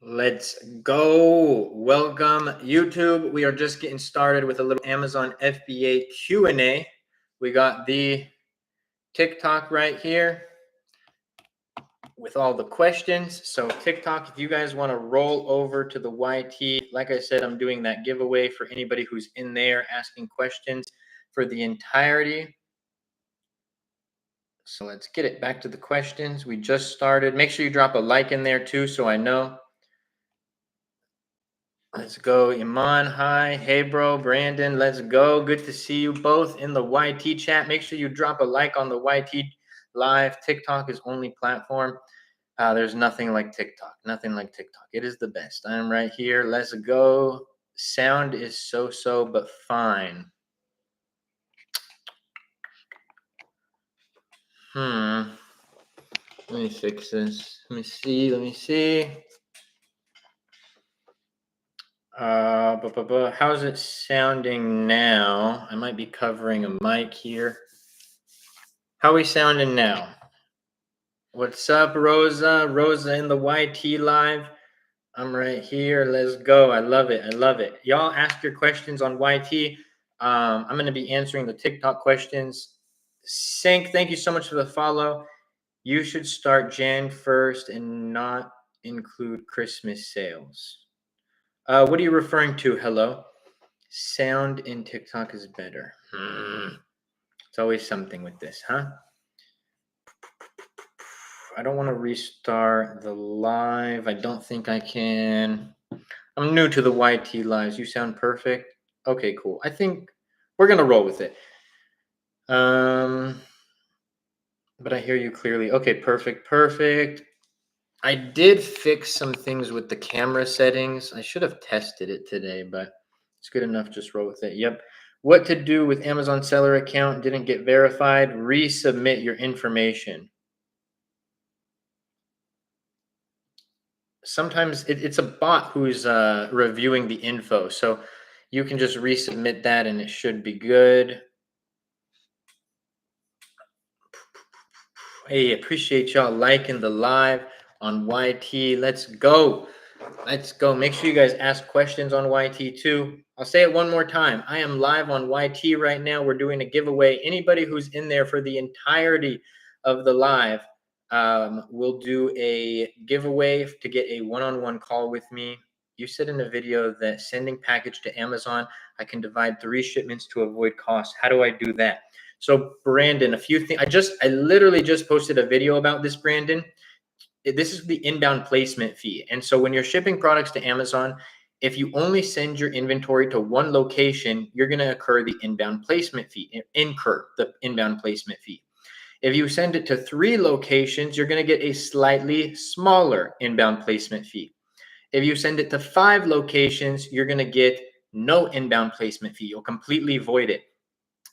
Let's go. Welcome, YouTube. We are just getting started with a little Amazon FBA Q&A. We got the TikTok right here with all the questions. So TikTok, if you guys want to roll over to the YT, like I said, I'm doing that giveaway for anybody who's in there asking questions for the entirety. So let's get it back to the questions. We just started. Make sure you drop a like in there too so I know. Let's go, Iman. Hi. Hey, bro. Brandon, let's go. Good to see you both in the YT chat. Make sure you drop a like on the YT live. TikTok is only platform. There's nothing like TikTok. Nothing like TikTok. It is the best. I'm right here. Let's go. Sound is so, but fine. Let me fix this. Let me see. How's it sounding now? I might be covering a mic here. How are we sounding now? What's up, Rosa? Rosa in the YT live. I'm right here. Let's go. I love it. I love it. Y'all ask your questions on YT. I'm going to be answering the TikTok questions. Sync, thank you so much for the follow. You should start Jan 1st and not include Christmas sales. What are you referring to? Hello? Sound in TikTok is better. It's always something with this, huh? I don't want to restart the live. I don't think I can. I'm new to the YT lives. You sound perfect. Okay, cool. I think we're going to roll with it. But I hear you clearly. Okay, perfect. I did fix some things with the camera settings. I should have tested it today, but it's good enough. Just roll with it. Yep. What to do with Amazon seller account didn't get verified? Resubmit your information. Sometimes it's a bot who's reviewing the info. So you can just resubmit that and it should be good. Hey, appreciate y'all liking the live on YT. Let's go. Let's go. Make sure you guys ask questions on YT too. I'll say it one more time. I am live on YT right now. We're doing a giveaway. Anybody who's in there for the entirety of the live will do a giveaway to get a one-on-one call with me. You said in a video that sending package to Amazon, I can divide 3 shipments to avoid costs. How do I do that? So Brandon, a few things. I literally just posted a video about this, Brandon. This is the inbound placement fee. And so when you're shipping products to Amazon, if you only send your inventory to one location, you're going to incur the inbound placement fee. If you send it to 3 locations, you're going to get a slightly smaller inbound placement fee. If you send it to 5 locations, you're going to get no inbound placement fee. You'll completely void it.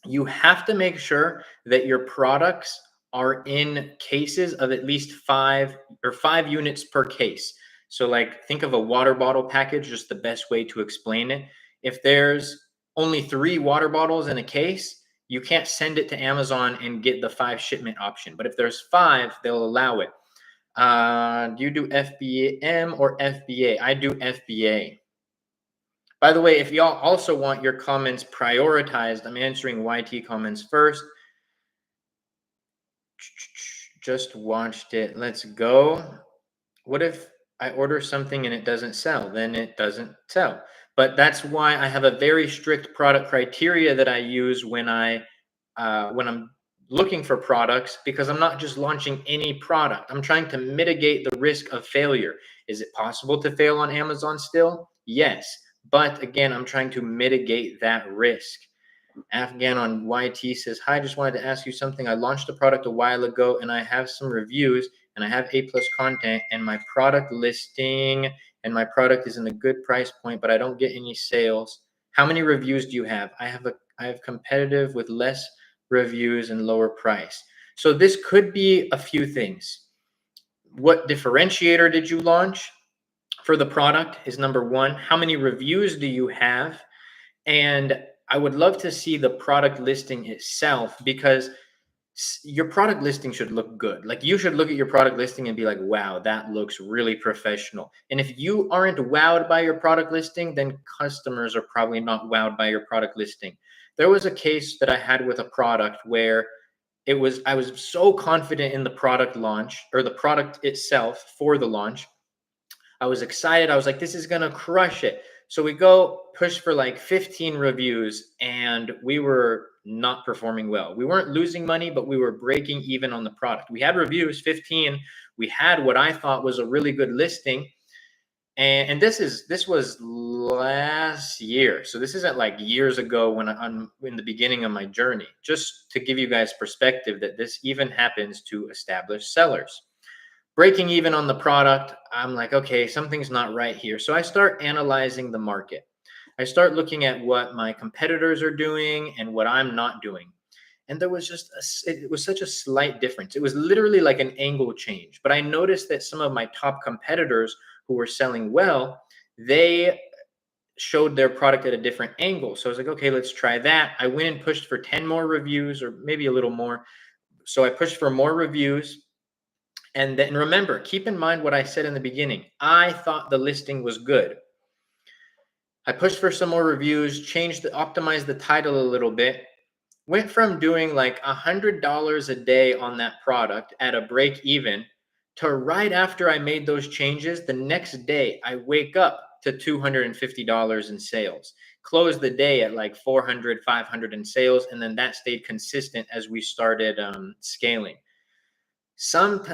You have to make sure that your products are in cases of at least 5 units per case. So like think of a water bottle package, just the best way to explain it. If there's only 3 water bottles in a case, you can't send it to Amazon and get the 5 shipment option. But if there's 5, they'll allow it. Do you do FBA or FBA? I do FBA. By the way, if y'all also want your comments prioritized, I'm answering YT comments first. Just watched it. Let's go. What if I order something and it doesn't sell? Then it doesn't sell. But that's why I have a very strict product criteria that I use when I'm looking for products, because I'm not just launching any product. I'm trying to mitigate the risk of failure. Is it possible to fail on Amazon still? Yes. But again, I'm trying to mitigate that risk. Afghan on YT says, hi, just wanted to ask you something. I launched a product a while ago and I have some reviews and I have A+ content and my product listing and my product is in a good price point, but I don't get any sales. How many reviews do you have? I have competitive with less reviews and lower price. So this could be a few things. What differentiator did you launch for the product is number 1. How many reviews do you have? And I would love to see the product listing itself, because your product listing should look good. Like, you should look at your product listing and be like, wow, that looks really professional. And if you aren't wowed by your product listing, then customers are probably not wowed by your product listing. There was a case that I had with a product where I was so confident in the product launch, or the product itself for the launch. I was excited. I was like, this is going to crush it. So we go push for like 15 reviews, and we were not performing well. We weren't losing money, but we were breaking even on the product. We had reviews, 15. We had what I thought was a really good listing. And this was last year. So this isn't like years ago when I'm in the beginning of my journey, just to give you guys perspective that this even happens to established sellers. Breaking even on the product, I'm like, okay, something's not right here. So I start analyzing the market. I start looking at what my competitors are doing and what I'm not doing. And there was it was such a slight difference. It was literally like an angle change. But I noticed that some of my top competitors who were selling well, they showed their product at a different angle. So I was like, okay, let's try that. I went and pushed for 10 more reviews, or maybe a little more. So I pushed for more reviews. And then remember, keep in mind what I said in the beginning. I thought the listing was good. I pushed for some more reviews, optimized the title a little bit, went from doing like $100 a day on that product at a break even to right after I made those changes, the next day I wake up to $250 in sales, close the day at like 400, 500 in sales. And then that stayed consistent as we started scaling.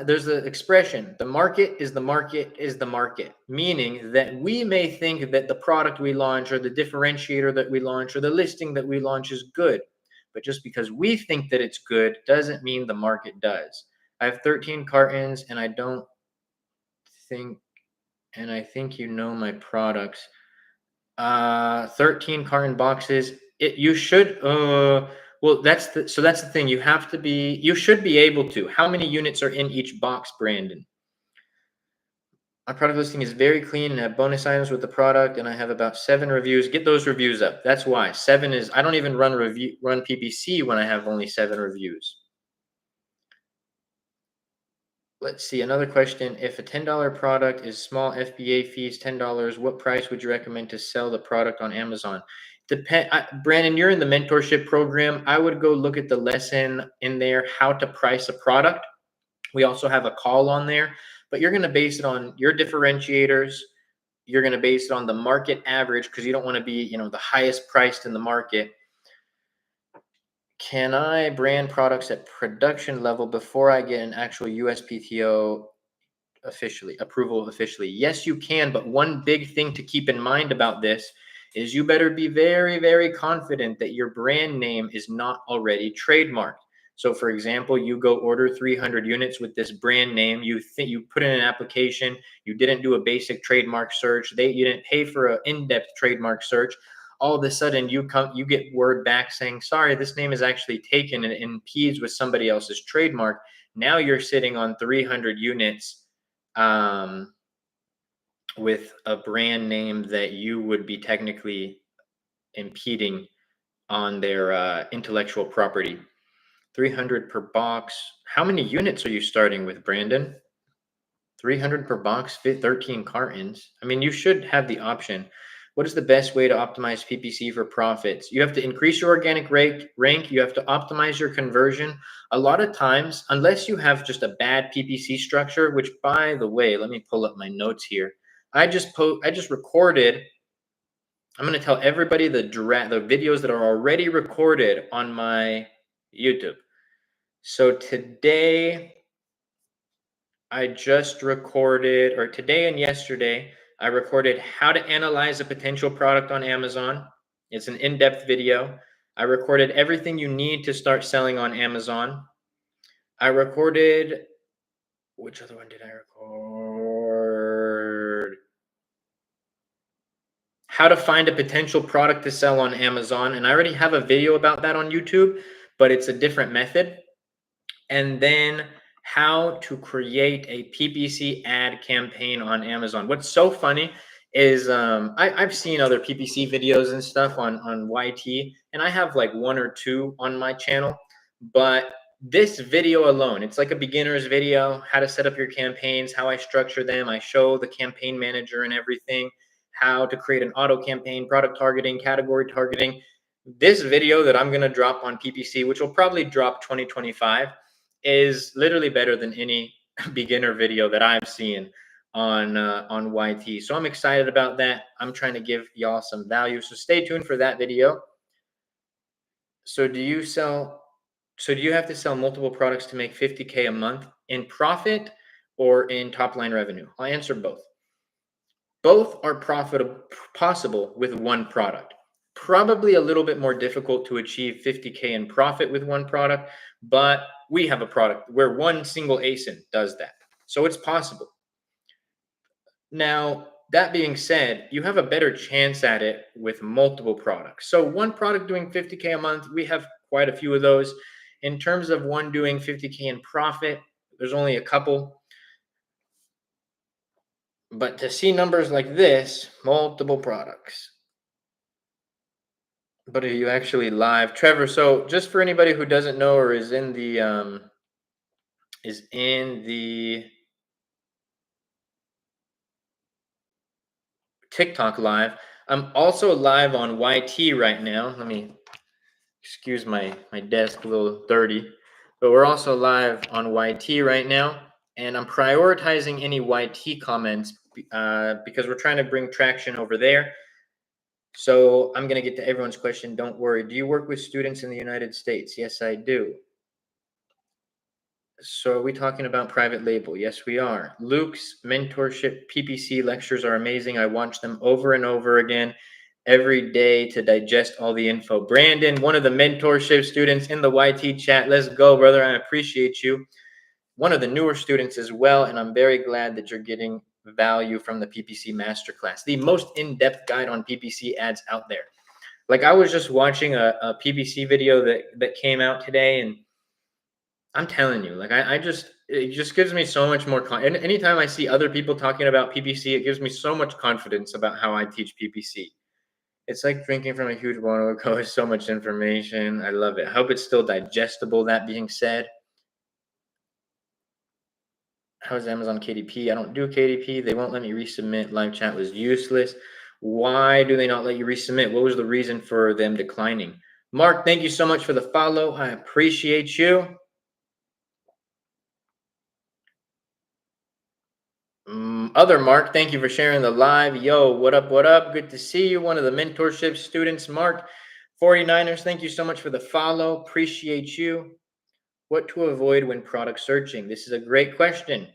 There's the expression, the market is the market is the market, meaning that we may think that the product we launch, or the differentiator that we launch, or the listing that we launch is good. But just because we think that it's good doesn't mean the market does. I have 13 cartons, and think, I think you know my products. 13 carton boxes. You should, well, that's the thing. You should be able to. How many units are in each box, Brandon? My product listing is very clean, and I have bonus items with the product, and I have about 7 reviews. Get those reviews up. That's why 7 is, I don't even run PPC when I have only 7 reviews. Let's see, another question. If a $10 product is small, FBA fees $10, what price would you recommend to sell the product on Amazon? Brandon, you're in the mentorship program. I would go look at the lesson in there, how to price a product. We also have a call on there, but you're going to base it on your differentiators. You're going to base it on the market average, because you don't want to be, the highest priced in the market. Can I brand products at production level before I get an actual USPTO approval officially? Yes, you can. But one big thing to keep in mind about this is you better be very, very confident that your brand name is not already trademarked. So for example, you go order 300 units with this brand name. You put in an application, you didn't do a basic trademark search. You didn't pay for an in-depth trademark search. All of a sudden you get word back saying, sorry, this name is actually taken and impedes with somebody else's trademark. Now you're sitting on 300 units with a brand name that you would be technically impeding on their intellectual property. 300 per box. How many units are you starting with, Brandon? 300 per box, fit 13 cartons. I mean, you should have the option. What is the best way to optimize PPC for profits? You have to increase your organic rank. You have to optimize your conversion. A lot of times, unless you have just a bad PPC structure, which, by the way, let me pull up my notes here. I just recorded. I'm going to tell everybody the videos that are already recorded on my YouTube. So today I just recorded, or today and yesterday, I recorded how to analyze a potential product on Amazon. It's an in-depth video. I recorded everything you need to start selling on Amazon. I recorded, which other one did I record? How to find a potential product to sell on Amazon. And I already have a video about that on YouTube, but it's a different method. And then how to create a PPC ad campaign on Amazon. What's so funny is I've seen other PPC videos and stuff on YT, and I have like 1 or 2 on my channel, but this video alone, it's like a beginner's video, how to set up your campaigns, how I structure them. I show the campaign manager and everything, how to create an auto campaign, product targeting, category targeting. This video that I'm going to drop on PPC, which will probably drop 2025, is literally better than any beginner video that I've seen on YT. So I'm excited about that. I'm trying to give y'all some value. So stay tuned for that video. So do you sell so do you have to sell multiple products to make 50K a month in profit or in top line revenue? I'll answer both. Both are profitable possible with one product. Probably a little bit more difficult to achieve 50K in profit with one product, but we have a product where one single ASIN does that. So it's possible. Now, that being said, you have a better chance at it with multiple products. So one product doing 50K a month, we have quite a few of those. In terms of one doing 50K in profit, there's only a couple. But to see numbers like this, multiple products. But are you actually live? Trevor, so just for anybody who doesn't know or is in the TikTok live, I'm also live on YT right now. Let me excuse my desk, a little dirty, but we're also live on YT right now, and I'm prioritizing any YT comments because we're trying to bring traction over there. So I'm going to get to everyone's question. Don't worry. Do you work with students in the United States? Yes, I do. So are we talking about private label? Yes, we are. Luke's mentorship PPC lectures are amazing. I watch them over and over again every day to digest all the info. Brandon, one of the mentorship students in the YT chat. Let's go, brother. I appreciate you. One of the newer students as well, and I'm very glad that you're getting value from the PPC Masterclass, the most in-depth guide on PPC ads out there. Like I was just watching a PPC video that came out today, and I'm telling you, like it just gives me so much more and anytime I see other people talking about PPC, it gives me so much confidence about how I teach PPC. It's like drinking from a huge bottle of Coke. So much information. I love it. I hope it's still digestible. That being said, how is Amazon KDP? I don't do KDP. They won't let me resubmit. Live chat was useless. Why do they not let you resubmit? What was the reason for them declining? Mark, thank you so much for the follow. I appreciate you. Other Mark, thank you for sharing the live. Yo, what up? What up? Good to see you. One of the mentorship students, Mark 49ers. Thank you so much for the follow. Appreciate you. What to avoid when product searching? This is a great question.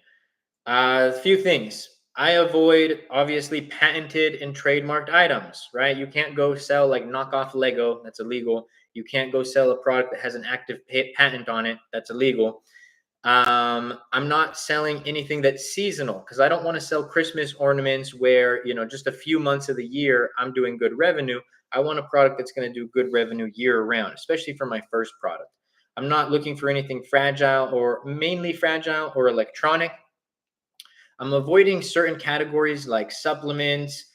A few things. I avoid obviously patented and trademarked items, right? You can't go sell like knockoff Lego. That's illegal. You can't go sell a product that has an active patent on it. That's illegal. I'm not selling anything that's seasonal because I don't want to sell Christmas ornaments where, just a few months of the year I'm doing good revenue. I want a product that's going to do good revenue year round, especially for my first product. I'm not looking for anything fragile or mainly fragile or electronic. I'm avoiding certain categories like supplements,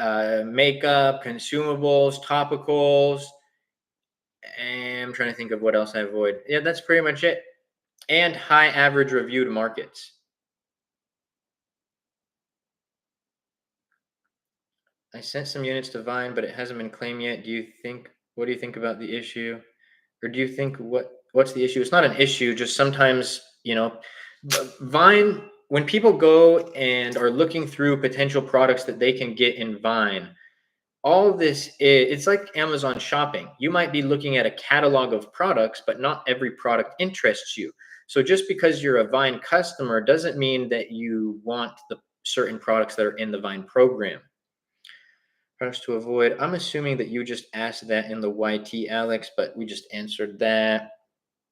makeup, consumables, topicals. And I'm trying to think of what else I avoid. Yeah, that's pretty much it. And high average reviewed markets. I sent some units to Vine, but it hasn't been claimed yet. What do you think about the issue? Or do you think what's the issue? It's not an issue, just sometimes, Vine, when people go and are looking through potential products that they can get in Vine, all this it's like Amazon shopping. You might be looking at a catalog of products, but not every product interests you. So just because you're a Vine customer doesn't mean that you want the certain products that are in the Vine program. Products to avoid. I'm assuming that you just asked that in the YT, Alex, but we just answered that.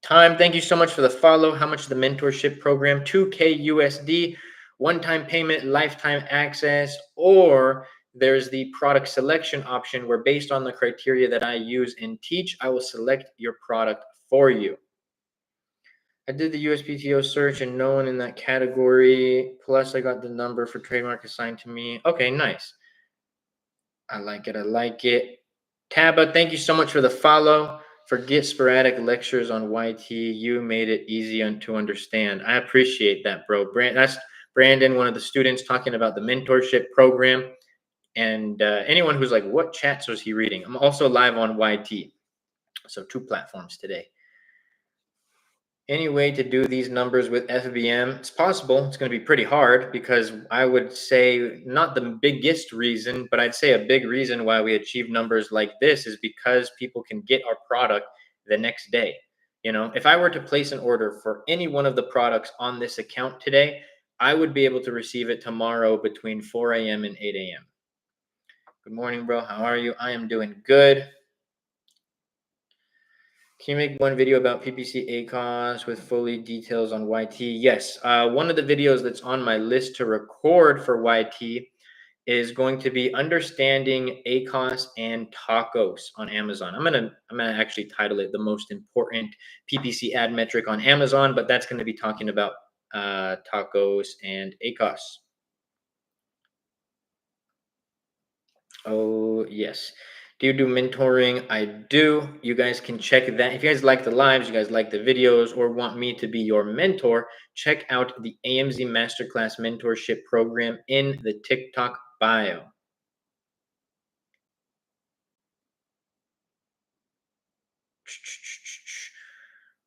Time, thank you so much for the follow. How much is the mentorship program? 2K USD, one-time payment, lifetime access, or there's the product selection option where based on the criteria that I use and teach, I will select your product for you. I did the USPTO search and no one in that category. Plus, I got the number for trademark assigned to me. Okay, nice. I like it. I like it. Taba, thank you so much for the follow. Forget sporadic lectures on YT. You made it easy to understand. I appreciate that, bro. That's Brandon, one of the students, talking about the mentorship program. And anyone who's like, what chats was he reading? I'm also live on YT. So 2 platforms today. Any way to do these numbers with FBM? It's possible. It's going to be pretty hard because I would say not the biggest reason, but I'd say a big reason why we achieve numbers like this is because people can get our product the next day. You know, if I were to place an order for any one of the products on this account today, I would be able to receive it tomorrow between 4 a.m. and 8 a.m. Good morning, bro. How are you? I am doing good. Can you make one video about PPC ACOS with fully details on YT? Yes. One of the videos that's on my list to record for YT is going to be understanding ACOS and tacos on Amazon. I'm gonna actually title it the most important PPC ad metric on Amazon, but that's going to be talking about tacos and ACOS. Oh, yes. Do you do mentoring? I do. You guys can check that. If you guys like the lives, you guys like the videos, or want me to be your mentor, check out the AMZ Masterclass mentorship program in the TikTok bio.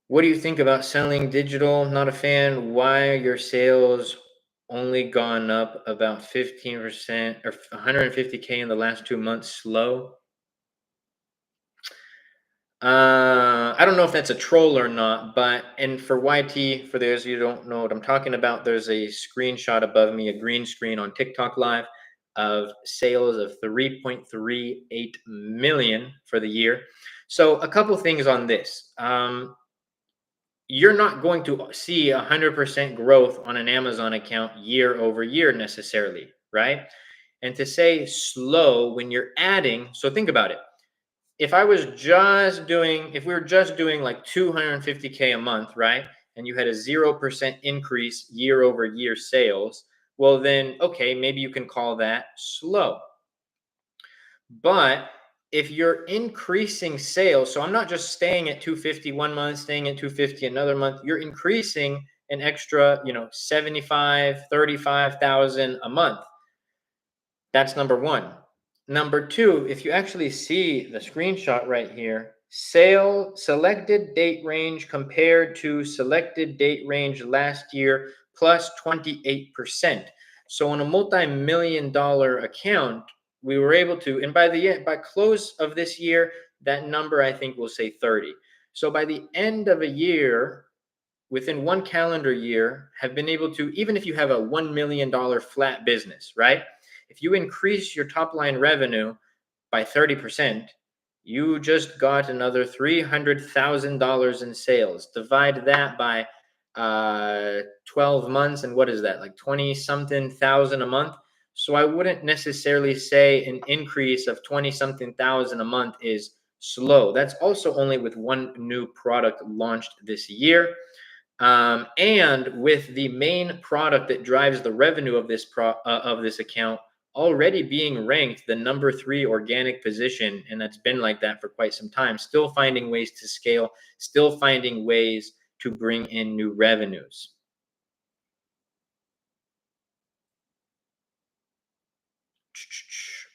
What do you think about selling digital? Not a fan. Why are your sales only gone up about 15% or 150K in the last 2 months? Slow. I don't know if that's a troll or not, but and for YT, for those of you who don't know what I'm talking about, there's a screenshot above me, a green screen on TikTok Live of sales of 3.38 million for the year. So a couple things on this. You're not going to see 100% growth on an Amazon account year over year necessarily, right? And to say slow when you're adding, so think about it. If we were just doing like 250K a month, right? And you had a 0% increase year over year sales, well, then, okay, maybe you can call that slow. But if you're increasing sales, so I'm not just staying at 250 one month, staying at 250 another month, you're increasing an extra, 75, 35,000 a month. That's number one. Number two, if you actually see the screenshot right here, sale selected date range compared to selected date range last year plus 28%. So on a multi-million dollar account, we were able to, and by close of this year, that number I think will say 30. So by the end of a year, within one calendar year, have been able to, even if you have a $1 million flat business, right? If you increase your top line revenue by 30%, you just got another $300,000 in sales. Divide that by 12 months, and what is that? Like 20 something thousand a month. So I wouldn't necessarily say an increase of 20 something thousand a month is slow. That's also only with one new product launched this year. And with the main product that drives the revenue of this account already being ranked the number 3 organic position, and that's been like that for quite some time, still finding ways to scale, still finding ways to bring in new revenues.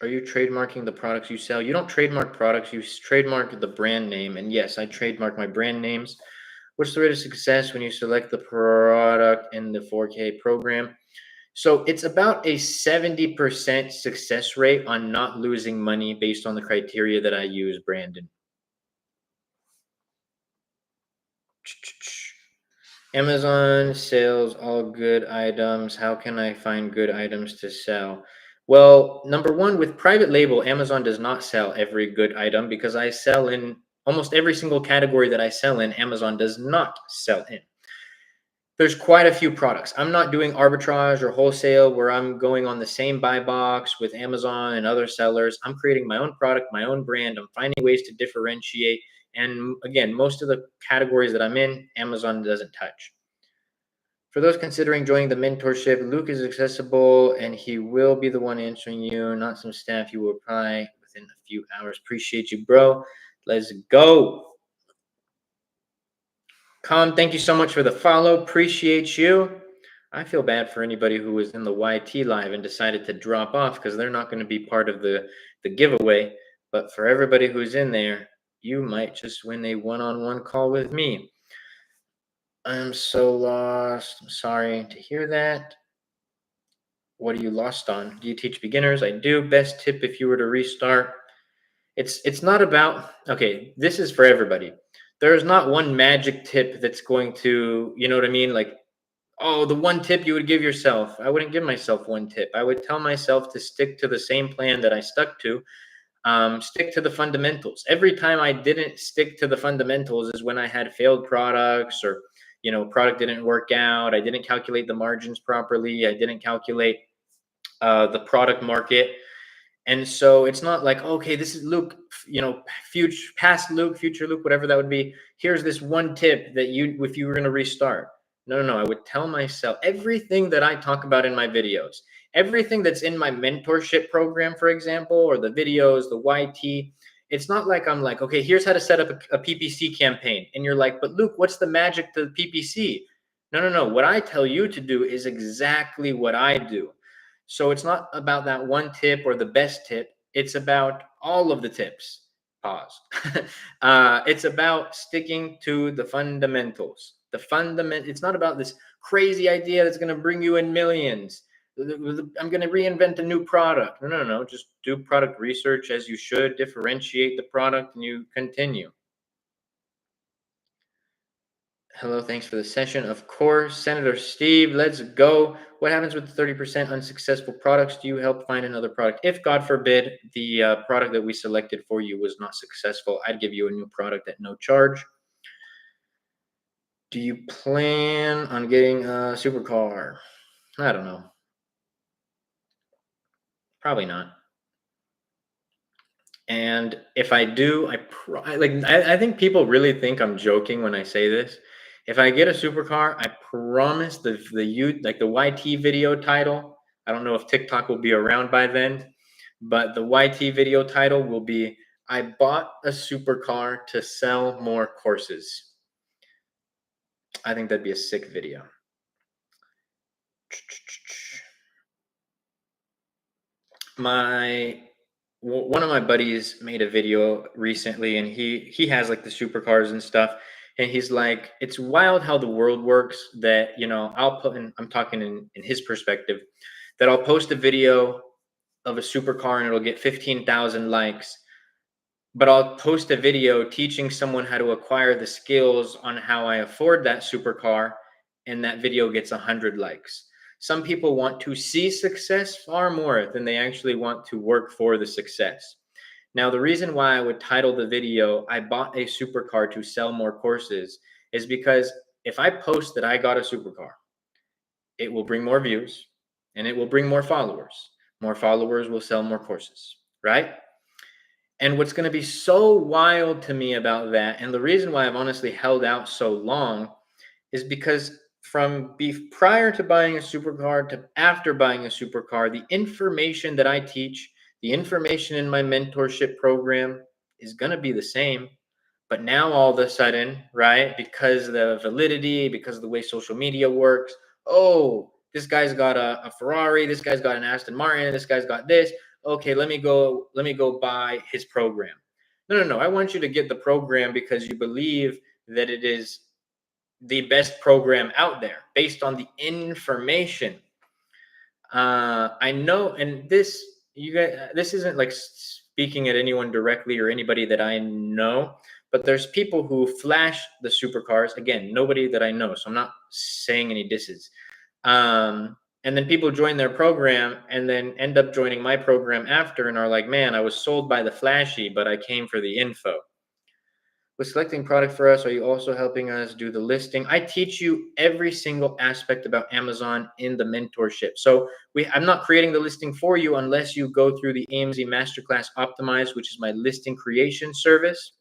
Are you trademarking the products you sell? You don't trademark products, you trademark the brand name. And yes, I trademark my brand names. What's the rate of success when you select the product in the 4K program? So it's about a 70% success rate on not losing money based on the criteria that I use, Brandon. Amazon sales all good items. How can I find good items to sell? Well, number one, with private label, Amazon does not sell every good item because I sell in almost every single category that I sell in, Amazon does not sell in. There's quite a few products. I'm not doing arbitrage or wholesale where I'm going on the same buy box with Amazon and other sellers. I'm creating my own product, my own brand. I'm finding ways to differentiate. And again, most of the categories that I'm in, Amazon doesn't touch. For those considering joining the mentorship, Luke is accessible and he will be the one answering you, not some staff you will reply within a few hours. Appreciate you, bro. Let's go. Com, thank you so much for the follow. Appreciate you. I feel bad for anybody who was in the YT live and decided to drop off because they're not going to be part of the giveaway. But for everybody who's in there, you might just win a one-on-one call with me. I'm so lost. I'm sorry to hear that. What are you lost on? Do you teach beginners? I do. Best tip if you were to restart. It's not about, okay, this is for everybody. There's not one magic tip that's going to, you know what I mean? Like, oh, the one tip you would give yourself. I wouldn't give myself one tip. I would tell myself to stick to the same plan that I stuck to. Stick to the fundamentals. Every time I didn't stick to the fundamentals is when I had failed products, or, product didn't work out. I didn't calculate the margins properly. I didn't calculate the product market. And so it's not like, okay, this is Luke, future, past Luke, future Luke, whatever that would be. Here's this one tip that if you were going to restart. No, no, no. I would tell myself everything that I talk about in my videos, everything that's in my mentorship program, for example, or the videos, the YT. It's not like I'm like, okay, here's how to set up a PPC campaign. And you're like, but Luke, what's the magic to the PPC? No, no, no. What I tell you to do is exactly what I do. So it's not about that one tip or the best tip. It's about all of the tips. Pause. It's about sticking to the fundamentals. It's not about this crazy idea that's going to bring you in millions. I'm going to reinvent a new product. No, no, no. Just do product research as you should. Differentiate the product, and you continue. Hello, thanks for the session. Of course, Senator Steve, let's go. What happens with the 30% unsuccessful products? Do you help find another product? If, God forbid, the product that we selected for you was not successful, I'd give you a new product at no charge. Do you plan on getting a supercar? I don't know. Probably not. And if I do, I think people really think I'm joking when I say this. If I get a supercar, I promise the YT video title. I don't know if TikTok will be around by then, but the YT video title will be, I bought a supercar to sell more courses. I think that'd be a sick video. One of my buddies made a video recently, and he has like the supercars and stuff, and he's like, it's wild how the world works, that I'll put in, I'm talking in his perspective, that I'll post a video of a supercar and it'll get 15,000 likes, but I'll post a video teaching someone how to acquire the skills on how I afford that supercar, and that video gets 100 likes. Some people want to see success far more than they actually want to work for the success. Now, the reason why I would title the video, I bought a supercar to sell more courses, is because if I post that I got a supercar, it will bring more views and it will bring more followers. More followers will sell more courses, right? And what's going to be so wild to me about that, and the reason why I've honestly held out so long, is because from prior to buying a supercar to after buying a supercar, the information that I teach, the information in my mentorship program is going to be the same. But now all of a sudden, right, because of the validity, because of the way social media works, oh, this guy's got a Ferrari, this guy's got an Aston Martin, this guy's got this. Okay, let me go buy his program. No, no, no. I want you to get the program because you believe that it is the best program out there based on the information. I know, and this, you guys, this isn't like speaking at anyone directly or anybody that I know, but there's people who flash the supercars. Again, nobody that I know, so I'm not saying any disses. And then people join their program and then end up joining my program after and are like, man, I was sold by the flashy, but I came for the info. With selecting product for us, are you also helping us do the listing? I teach you every single aspect about Amazon in the mentorship. So I'm not creating the listing for you unless you go through the AMZ Masterclass Optimize, which is my listing creation service.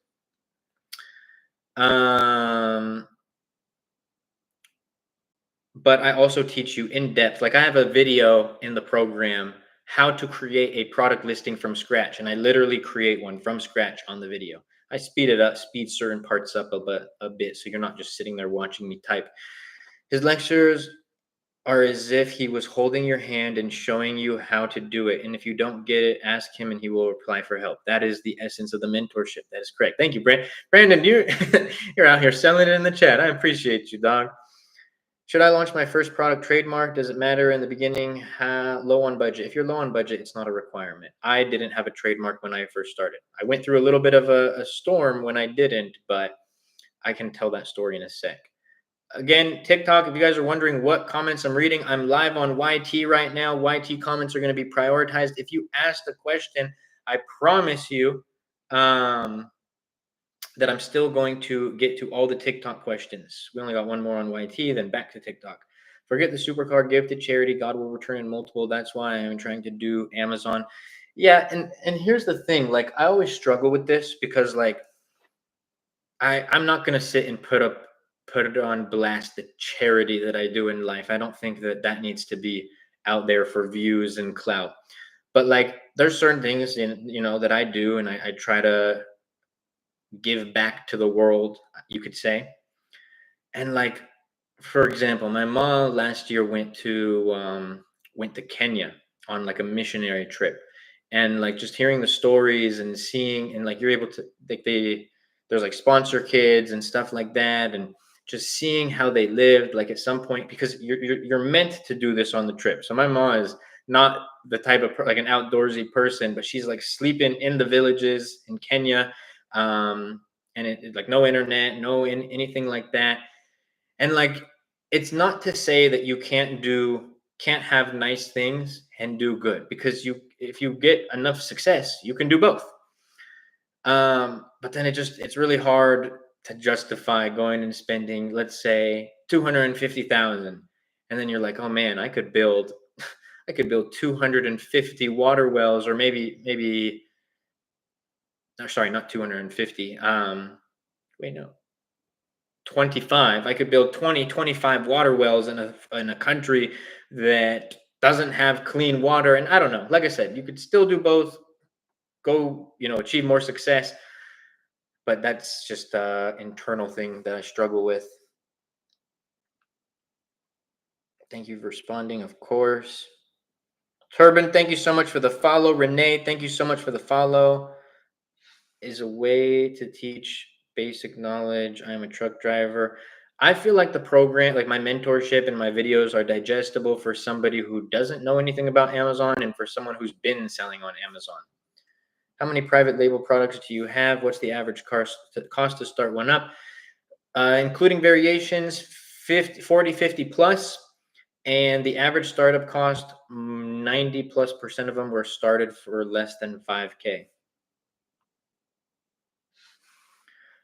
But I also teach you in depth. Like I have a video in the program, how to create a product listing from scratch. And I literally create one from scratch on the video. I speed it up, speed certain parts up a bit, so you're not just sitting there watching me type. His lectures are as if he was holding your hand and showing you how to do it. And if you don't get it, ask him and he will reply for help. That is the essence of the mentorship. That is correct. Thank you, Brandon. You're out here selling it in the chat. I appreciate you, dog. Should I launch my first product trademark? Does it matter in the beginning? Low on budget. If you're low on budget, it's not a requirement. I didn't have a trademark when I first started. I went through a little bit of a storm when I didn't, but I can tell that story in a sec. Again, TikTok, if you guys are wondering what comments I'm reading, I'm live on YT right now. YT comments are going to be prioritized. If you ask the question, I promise you that I'm still going to get to all the TikTok questions. We only got one more on YT, then back to TikTok. Forget the supercar, give to charity. God will return in multiple. That's why I'm trying to do Amazon. Yeah, and here's the thing. Like, I always struggle with this because, like, I'm not going to sit and put it on blast the charity that I do in life. I don't think that needs to be out there for views and clout. But like, there's certain things that I do, and I try to give back to the world, you could say. And like, for example, my mom last year went to Kenya on like a missionary trip, and like just hearing the stories and seeing, and like you're able to like there's like sponsor kids and stuff like that, and just seeing how they lived, like at some point, because you're meant to do this on the trip. So my mom is not the type of like an outdoorsy person, but she's like sleeping in the villages in Kenya, and it like no internet, no anything like that. And like, it's not to say that you can't have nice things and do good, because if you get enough success, you can do both. But then it's really hard to justify going and spending, let's say, 250,000, and then you're like, oh man, I could build 250 water wells, or maybe no, sorry, not 250. Wait, no, 25. I could build 25 water wells in a country that doesn't have clean water. And I don't know, like I said, you could still do both, go, achieve more success, but that's just an internal thing that I struggle with. Thank you for responding, of course. Turban, thank you so much for the follow. Renee, thank you so much for the follow. Is a way to teach basic knowledge. I'm a truck driver. I feel like the program, like my mentorship and my videos, are digestible for somebody who doesn't know anything about Amazon and for someone who's been selling on Amazon. How many private label products do you have? What's the average cost to start one up? Including variations, 40, 50 plus. And the average startup cost, 90+% of them were started for less than 5K.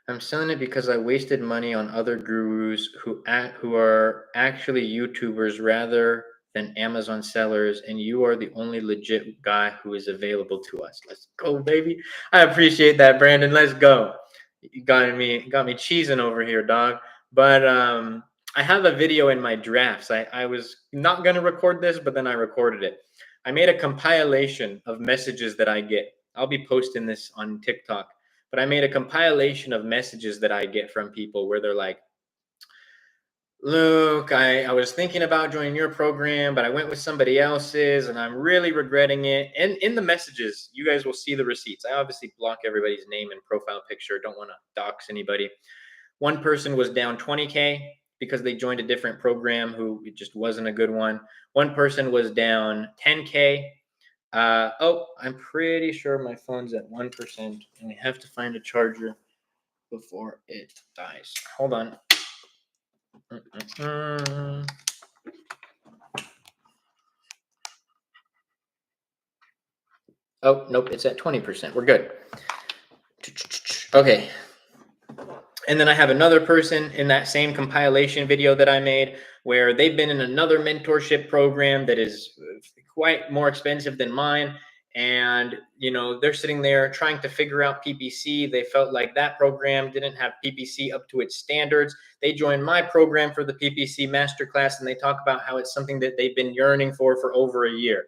I'm selling it because I wasted money on other gurus who are actually YouTubers rather than Amazon sellers, and you are the only legit guy who is available to us. Let's go, baby. I appreciate that, Brandon. Let's go. You got me cheesing over here, dog. But I have a video in my drafts. I was not gonna record this, but then I recorded it. I made a compilation of messages that I get. I'll be posting this on TikTok. But I made a compilation of messages that I get from people where they're like, Luke, I was thinking about joining your program, but I went with somebody else's and I'm really regretting it. And in the messages, you guys will see the receipts. I obviously block everybody's name and profile picture. Don't want to dox anybody. One person was down 20K because they joined a different program who it just wasn't a good one. One person was down 10K. I'm pretty sure my phone's at 1%, and I have to find a charger before it dies. Hold on. Oh, nope, it's at 20%. We're good. Okay. And then I have another person in that same compilation video that I made where they've been in another mentorship program that is quite more expensive than mine. And, they're sitting there trying to figure out PPC. They felt like that program didn't have PPC up to its standards. They joined my program for the PPC Masterclass, and they talk about how it's something that they've been yearning for over a year.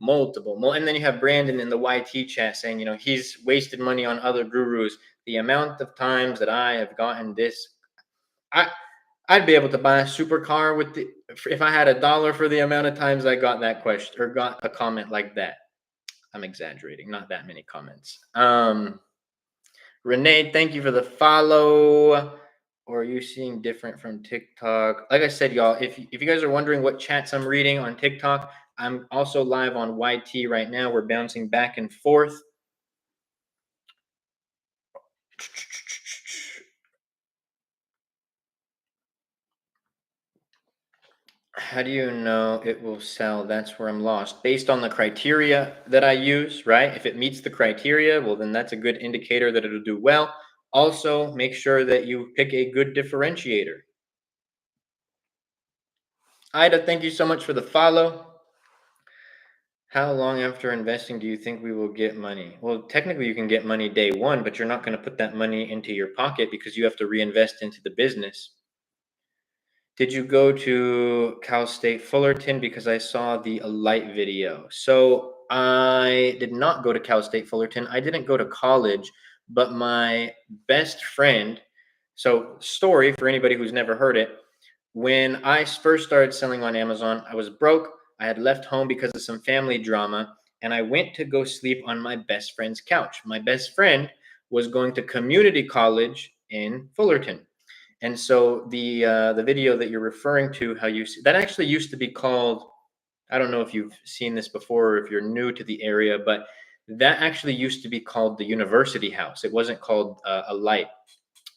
And then you have Brandon in the YT chat saying, he's wasted money on other gurus. The amount of times that I have gotten this, I I'd be able to buy a supercar if I had $1 for the amount of times I got that question or got a comment like that. I'm exaggerating, not that many comments. Renee, thank you for the follow. Or are you seeing different from TikTok? Like I said, y'all, if you guys are wondering what chats I'm reading on TikTok, I'm also live on YT right now. We're bouncing back and forth. How do you know it will sell? That's where I'm lost. Based on the criteria that I use, right? If it meets the criteria, well, then that's a good indicator that it'll do well. Also, make sure that you pick a good differentiator. Ida, thank you so much for the follow. How long after investing do you think we will get money? Well, technically, you can get money day one, but you're not going to put that money into your pocket because you have to reinvest into the business. Did you go to Cal State Fullerton? Because I saw the Alight video. So I did not go to Cal State Fullerton. I didn't go to college, but my best friend. So, story for anybody who's never heard it. When I first started selling on Amazon, I was broke. I had left home because of some family drama, and I went to go sleep on my best friend's couch. My best friend was going to community college in Fullerton. And so the video that you're referring to, that actually used to be called, I don't know if you've seen this before or if you're new to the area, but that actually used to be called the University House. It wasn't called a light.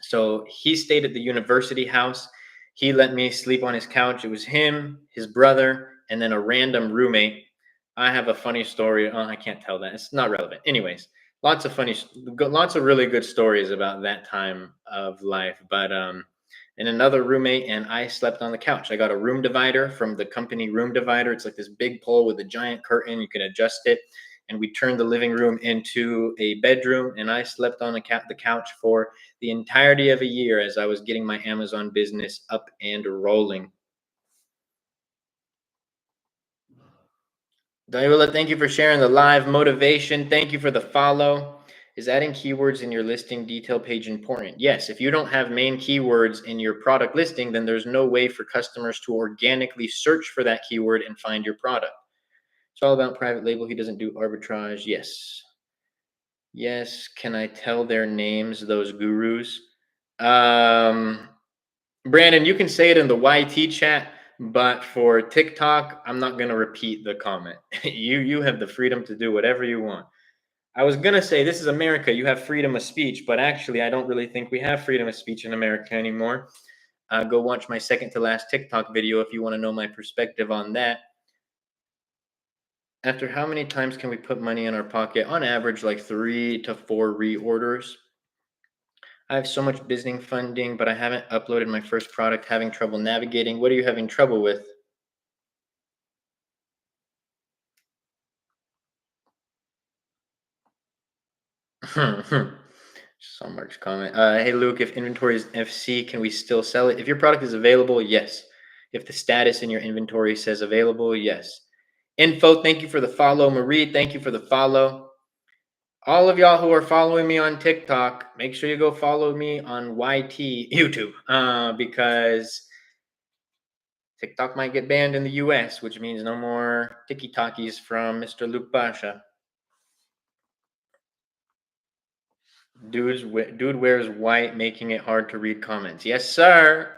So he stayed at the University House. He let me sleep on his couch. It was him, his brother, and then a random roommate. I have a funny story. Oh, I can't tell that. It's not relevant. Anyways, lots of really good stories about that time of life. But and another roommate and I slept on the couch. I got a room divider from the company Room Divider. It's like this big pole with a giant curtain. You can adjust it. And we turned the living room into a bedroom. And I slept on the couch for the entirety of a year as I was getting my Amazon business up and rolling. Daniela, thank you for sharing the live motivation. Thank you for the follow. Is adding keywords in your listing detail page important? Yes. If you don't have main keywords in your product listing, then there's no way for customers to organically search for that keyword and find your product. It's all about private label. He doesn't do arbitrage. Yes. Yes. Can I tell their names, those gurus? Brandon, you can say it in the YT chat, but for TikTok, I'm not going to repeat the comment. You have the freedom to do whatever you want. I was going to say this is America. You have freedom of speech, but actually, I don't really think we have freedom of speech in America anymore. Go watch my second to last TikTok video if you want to know my perspective on that. After how many times can we put money in our pocket? On average, like 3 to 4 reorders. I have so much business funding, but I haven't uploaded my first product, having trouble navigating. What are you having trouble with? Some Mark's comment. Hey, Luke, if inventory is FC, can we still sell it? If your product is available, yes. If the status in your inventory says available, yes. Info, thank you for the follow. Marie, thank you for the follow. All of y'all who are following me on TikTok, make sure you go follow me on YT, YouTube, because TikTok might get banned in the US, which means no more TikTokies from Mr. Luke Basha. Dude wears white, making it hard to read comments. Yes, sir.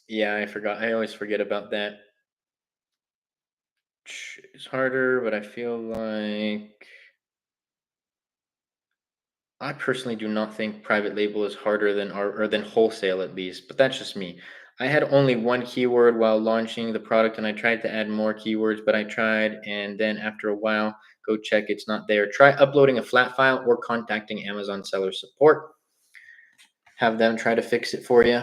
Yeah, I forgot. I always forget about that. It's harder, but I feel like I personally do not think private label is harder than wholesale, at least, but that's just me. I had only one keyword while launching the product and I tried to add more keywords, but I tried and then after a while, go check it's not there. Try uploading a flat file or contacting Amazon seller support. Have them try to fix it for you.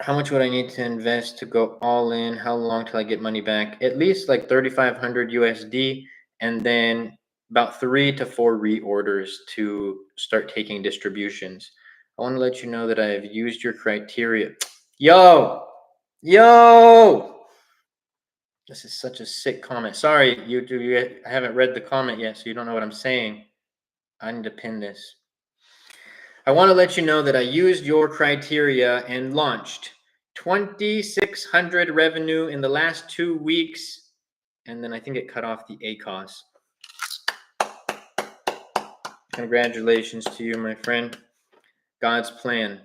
How much would I need to invest to go all in? How long till I get money back? At least like 3,500 USD and then about 3 to 4 reorders to start taking distributions. I want to let you know that I have used your criteria. Yo! This is such a sick comment. Sorry, I haven't read the comment yet, so you don't know what I'm saying. I need to pin this. I want to let you know that I used your criteria and launched 2,600 revenue in the last 2 weeks. And then I think it cut off the ACOS. Congratulations to you, my friend. God's plan.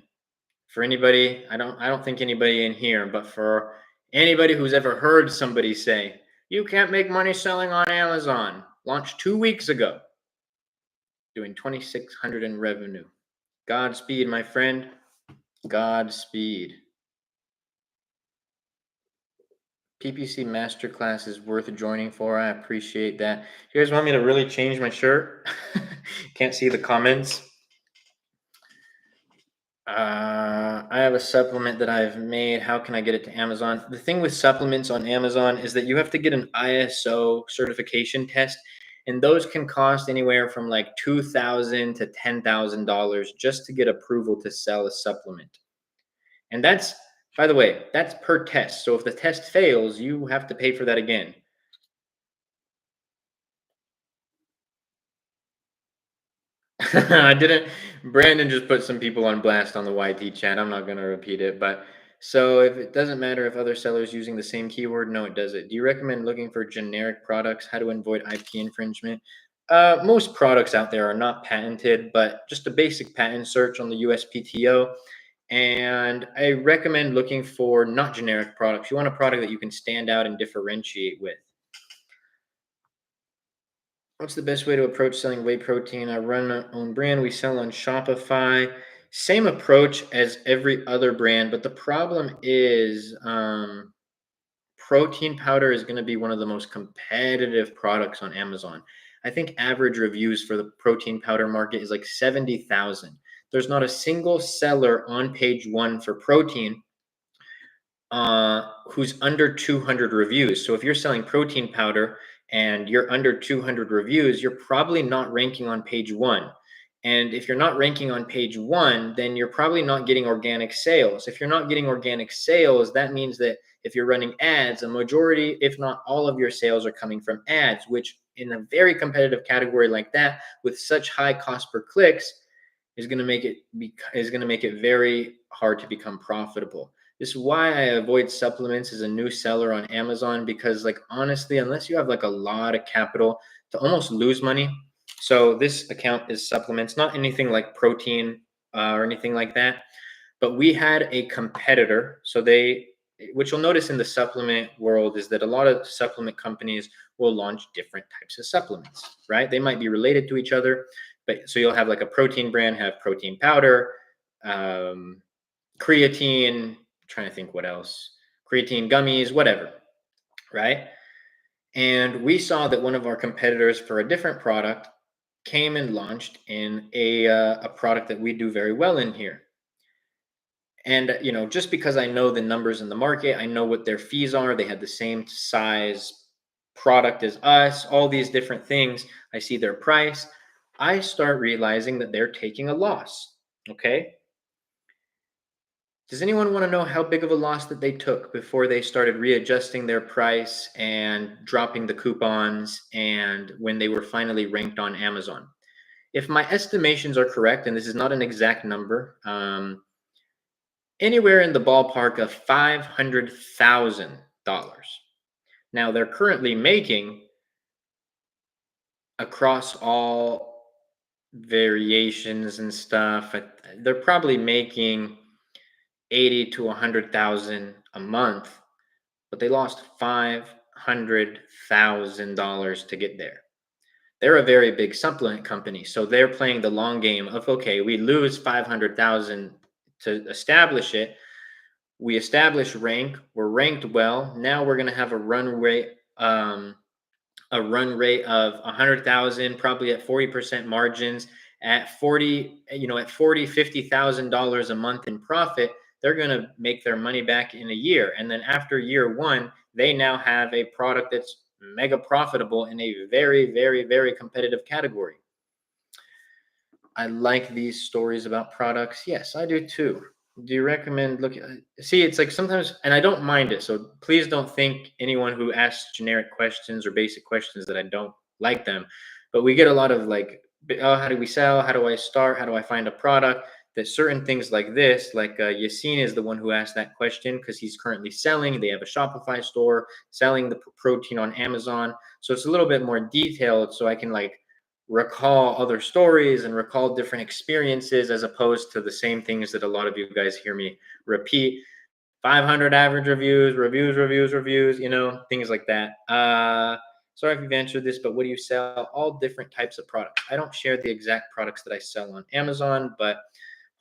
For anybody, I don't think anybody in here, but for anybody who's ever heard somebody say, you can't make money selling on Amazon, launched 2 weeks ago, doing 2,600 in revenue. Godspeed, my friend. Godspeed. PPC Masterclass is worth joining for. I appreciate that. You guys want me to really change my shirt? Can't see the comments. I have a supplement that I've made. How can I get it to Amazon? The thing with supplements on Amazon is that you have to get an ISO certification test, and those can cost anywhere from like $2,000 to $10,000 just to get approval to sell a supplement. And that's, by the way, that's per test. So if the test fails, you have to pay for that again. I didn't. Brandon just put some people on blast on the YT chat. I'm not going to repeat it. But so if it doesn't matter if other sellers using the same keyword, no, it doesn't. Do you recommend looking for generic products? How to avoid IP infringement? Most products out there are not patented, but just a basic patent search on the USPTO. And I recommend looking for not generic products. You want a product that you can stand out and differentiate with. What's the best way to approach selling whey protein? I run my own brand. We sell on Shopify. Same approach as every other brand, but the problem is protein powder is going to be one of the most competitive products on Amazon. I think average reviews for the protein powder market is like 70,000. There's not a single seller on page one for protein who's under 200 reviews. So if you're selling protein powder and you're under 200 reviews, you're probably not ranking on page one. And if you're not ranking on page one, then you're probably not getting organic sales. If you're not getting organic sales, that means that if you're running ads, a majority, if not all of your sales are coming from ads, which in a very competitive category like that, with such high cost per clicks, is going to make it very hard to become profitable. This is why I avoid supplements as a new seller on Amazon, because like honestly, unless you have like a lot of capital to almost lose money. So this account is supplements, not anything like protein or anything like that. But we had a competitor. So which you'll notice in the supplement world is that a lot of supplement companies will launch different types of supplements, right? They might be related to each other, but so you'll have like a protein brand, have protein powder, creatine, trying to think what else, creatine gummies, whatever, right? And we saw that one of our competitors for a different product came and launched in a product that we do very well in here. And just because I know the numbers in the market, I know what their fees are. They had the same size product as us, all these different things. I see their price. I start realizing that they're taking a loss. Okay. Does anyone want to know how big of a loss that they took before they started readjusting their price and dropping the coupons and when they were finally ranked on Amazon? If my estimations are correct, and this is not an exact number, anywhere in the ballpark of $500,000. Now they're currently making across all variations and stuff. They're probably making 80 to 100,000 a month, but they lost $500,000 to get there. They're a very big supplement company, so they're playing the long game of, okay, we lose 500,000 to establish it. We establish rank. We're ranked well. Now we're going to have a run rate of 100,000, probably at 40% margins. At 40, at $50,000 a month in profit, they're going to make their money back in a year. And then after year one, they now have a product that's mega profitable in a very, very, very competitive category. I like these stories about products. Yes, I do too. Do you recommend looking? See, it's like sometimes, and I don't mind it. So please don't think anyone who asks generic questions or basic questions that I don't like them. But we get a lot of like, oh, how do we sell? How do I start? How do I find a product? That certain things like this, like Yassine is the one who asked that question because he's currently selling. They have a Shopify store selling the protein on Amazon. So it's a little bit more detailed. So I can like recall other stories and recall different experiences as opposed to the same things that a lot of you guys hear me repeat. 500 average reviews, things like that. Sorry if you've answered this, but what do you sell? All different types of products. I don't share the exact products that I sell on Amazon, but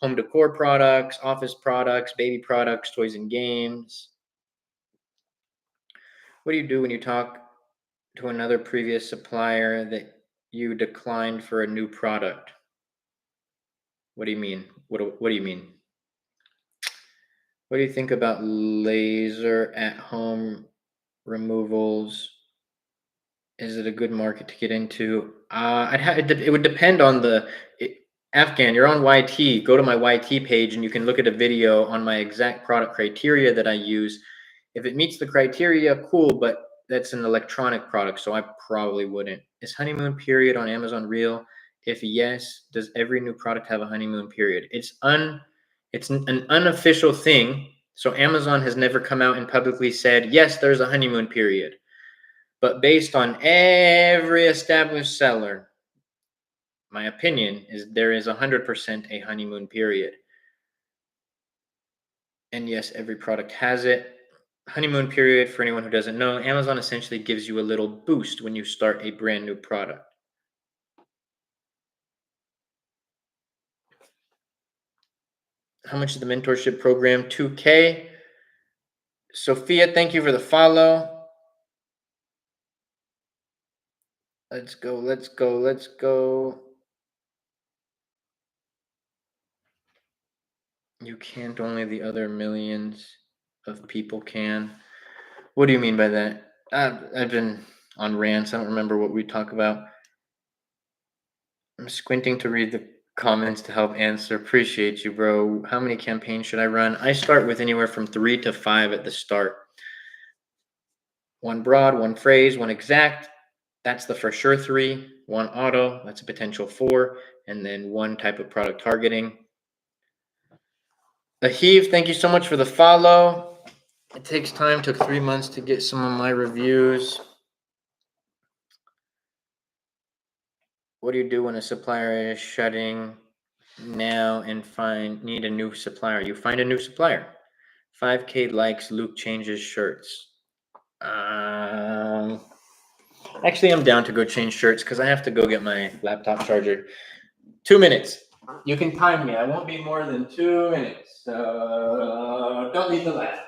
home decor products, office products, baby products, toys and games. What do you do when you talk to another previous supplier that you declined for a new product? What do you mean? What do you mean? What do you think about laser at home removals? Is it a good market to get into? It would depend on Afghan. You're on YT. Go to my YT page and you can look at a video on my exact product criteria that I use. If it meets the criteria, cool. But that's an electronic product, so I probably wouldn't. Is honeymoon period on Amazon real? If yes, does every new product have a honeymoon period? It's an unofficial thing. So Amazon has never come out and publicly said, yes, there's a honeymoon period. But based on every established seller, my opinion is there is 100% a honeymoon period. And yes, every product has it. Honeymoon period, for anyone who doesn't know, Amazon essentially gives you a little boost when you start a brand new product. How much is the mentorship program? 2K. Sophia, thank you for the follow. Let's go, let's go, let's go. You can't, only the other millions of people can. What do you mean by that? I've been on rants. I don't remember what we talk about. I'm squinting to read the comments to help answer. Appreciate you, bro. How many campaigns should I run? I start with anywhere from 3 to 5 at the start. One broad, one phrase, one exact. That's the for sure 3. One auto, that's a potential 4. And then one type of product targeting. Ahiv, thank you so much for the follow. It takes time. Took 3 months to get some of my reviews. What do you do when a supplier is shutting now and need a new supplier? You find a new supplier. 5K likes, Luke changes shirts. Actually, I'm down to go change shirts because I have to go get my laptop charger. 2 minutes. You can time me. I won't be more than 2 minutes. So don't leave the light.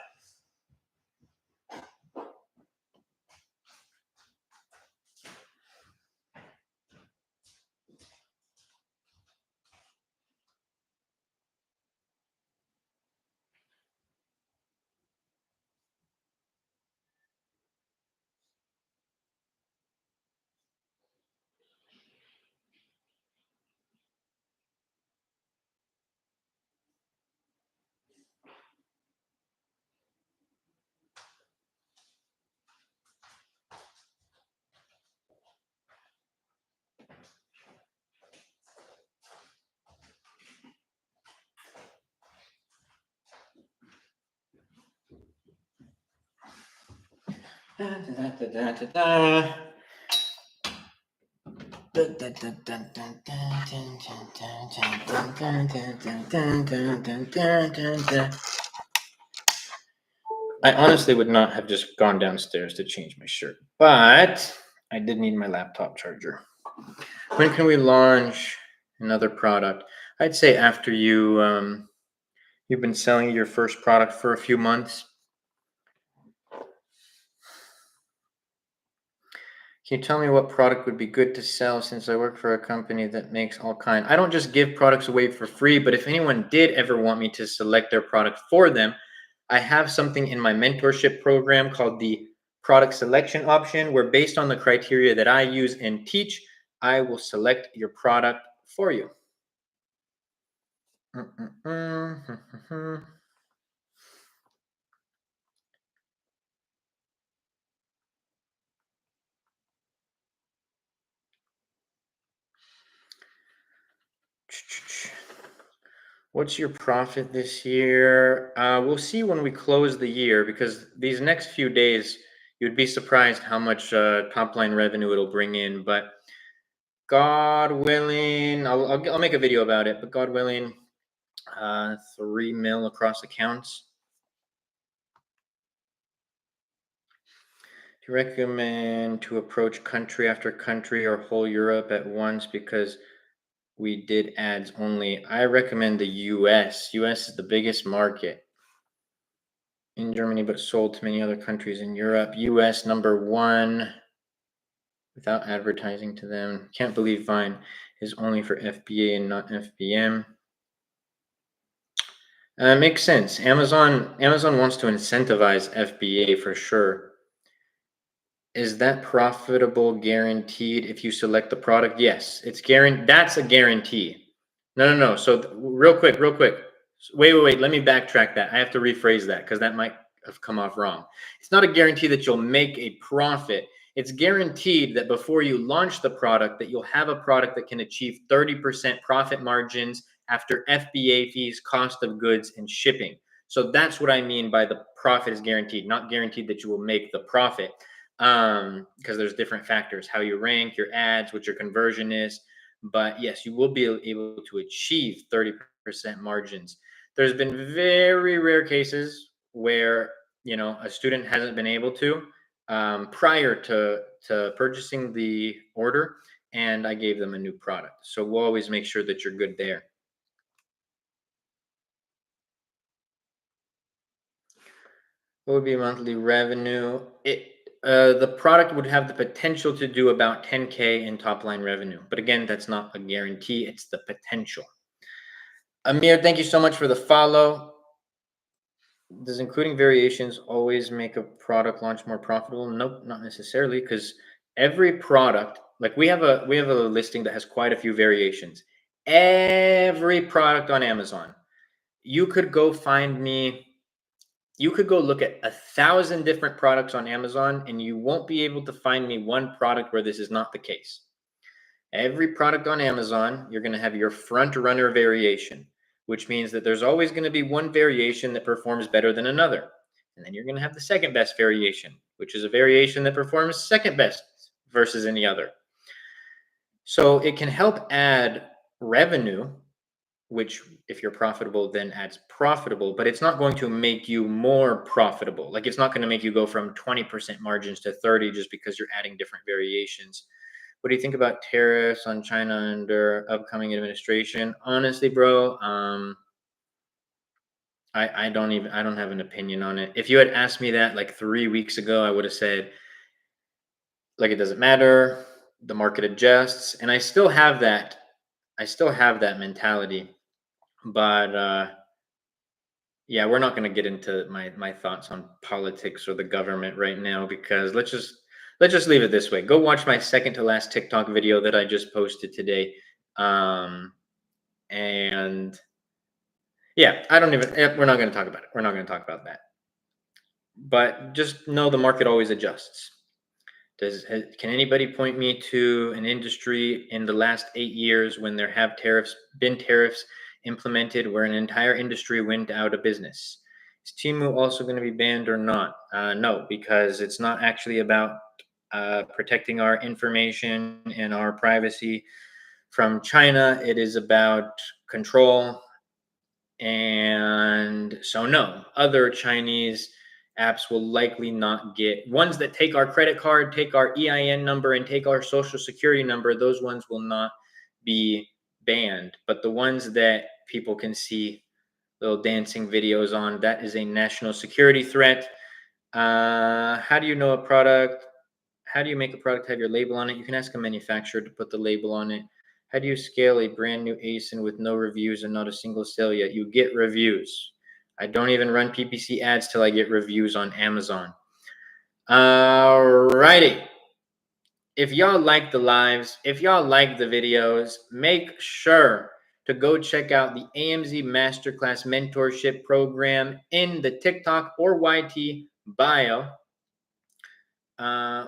I honestly would not have just gone downstairs to change my shirt, but I did need my laptop charger. When can we launch another product? I'd say after you've been selling your first product for a few months. Can you tell me what product would be good to sell, since I work for a company that makes all kind? I don't just give products away for free, but if anyone did ever want me to select their product for them, I have something in my mentorship program called the product selection option, where based on the criteria that I use and teach, I will select your product for you. What's your profit this year? We'll see when we close the year because these next few days, you'd be surprised how much top line revenue it'll bring in. But God willing, I'll make a video about it. But God willing, 3 mil across accounts. Do you recommend to approach country after country or whole Europe at once because we did ads only? I recommend the US. US is the biggest market in Germany, but sold to many other countries in Europe. US number one without advertising to them. Can't believe Vine is only for FBA and not FBM. Makes sense. Amazon wants to incentivize FBA for sure. Is that profitable guaranteed if you select the product? Yes, it's guaranteed. That's a guarantee. No. So real quick. Wait. Let me backtrack that. I have to rephrase that because that might have come off wrong. It's not a guarantee that you'll make a profit. It's guaranteed that before you launch the product, that you'll have a product that can achieve 30% profit margins after FBA fees, cost of goods, and shipping. So that's what I mean by the profit is guaranteed, not guaranteed that you will make the profit. Because there's different factors, how you rank your ads, what your conversion is. But yes, you will be able to achieve 30% margins. There's been very rare cases where a student hasn't been able to prior to purchasing the order, and I gave them a new product. So we'll always make sure that you're good there. What would be monthly revenue? The product would have the potential to do about 10K in top line revenue, but again, that's not a guarantee. It's the potential. Amir, thank you so much for the follow. Does including variations always make a product launch more profitable? Nope, not necessarily, because every product, like we have a listing that has quite a few variations. Every product on Amazon, you could go find me. You could go look at 1,000 different products on Amazon, and you won't be able to find me one product where this is not the case. Every product on Amazon, you're going to have your front runner variation, which means that there's always going to be one variation that performs better than another. And then you're going to have the second best variation, which is a variation that performs second best versus any other. So it can help add revenue, which if you're profitable then adds profitable, but it's not going to make you more profitable. Like it's not going to make you go from 20% margins to 30 just because you're adding different variations. What do you think about tariffs on China under upcoming administration? Honestly, bro, I don't have an opinion on it. If you had asked me that like 3 weeks ago, I would have said like it doesn't matter, the market adjusts, and I still have that mentality. But yeah, we're not going to get into my thoughts on politics or the government right now because let's just leave it this way. Go watch my second to last TikTok video that I just posted today. And yeah, we're not going to talk about it. We're not going to talk about that. But just know the market always adjusts. Can anybody point me to an industry in the last 8 years when there have been tariffs implemented where an entire industry went out of business? Is Timu also going to be banned or not? No, because it's not actually about protecting our information and our privacy from China. It is about control. And so, no, other Chinese apps will likely not get ones that take our credit card, take our EIN number, and take our social security number. Those ones will not be banned. But the ones that people can see little dancing videos on, that is a national security threat. How do you know a product? How do you make a product have your label on it? You can ask a manufacturer to put the label on it. How do you scale a brand new ASIN with no reviews and not a single sale yet? You get reviews. I don't even run PPC ads till I get reviews on Amazon. Alrighty. If y'all like the lives, if y'all like the videos, make sure to go check out the AMZ Masterclass Mentorship Program in the TikTok or YT bio.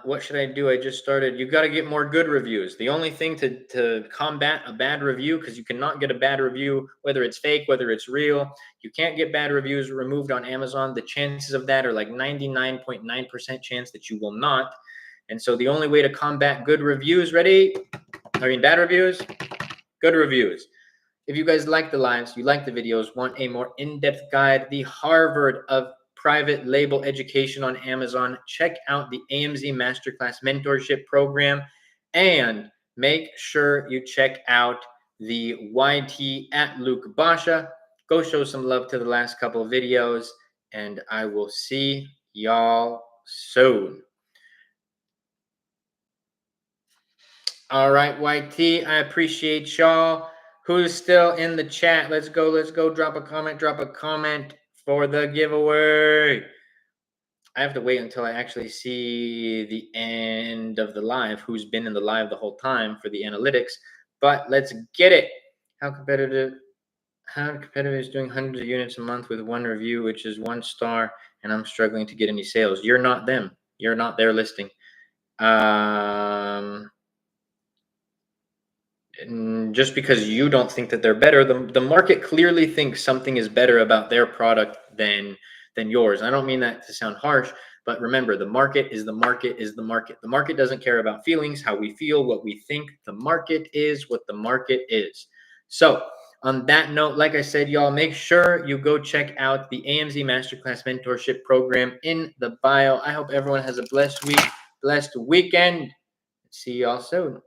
What should I do? I just started. You got to get more good reviews. The only thing to combat a bad review, because you cannot get a bad review, whether it's fake, whether it's real, you can't get bad reviews removed on Amazon. The chances of that are like 99.9% chance that you will not. And so the only way to combat bad reviews, good reviews. If you guys like the lives, you like the videos, want a more in-depth guide, the Harvard of private label education on Amazon, check out the AMZ Masterclass Mentorship Program, and make sure you check out the YT at Luke Basha. Go show some love to the last couple of videos, and I will see y'all soon. All right, YT, I appreciate y'all. Who's still in the chat? Let's go. Drop a comment for the giveaway. I have to wait until I actually see the end of the live, who's been in the live the whole time for the analytics. But let's get it. How competitive is doing hundreds of units a month with one review, which is 1 star, and I'm struggling to get any sales. You're not them. You're not their listing. Just because you don't think that they're better, the market clearly thinks something is better about their product than yours. I don't mean that to sound harsh, but remember, the market is the market is the market. The market doesn't care about feelings, how we feel, what we think. The market is what the market is. So on that note, like I said, y'all, make sure you go check out the AMZ Masterclass Mentorship Program in the bio. I hope everyone has a blessed week, blessed weekend. See y'all soon.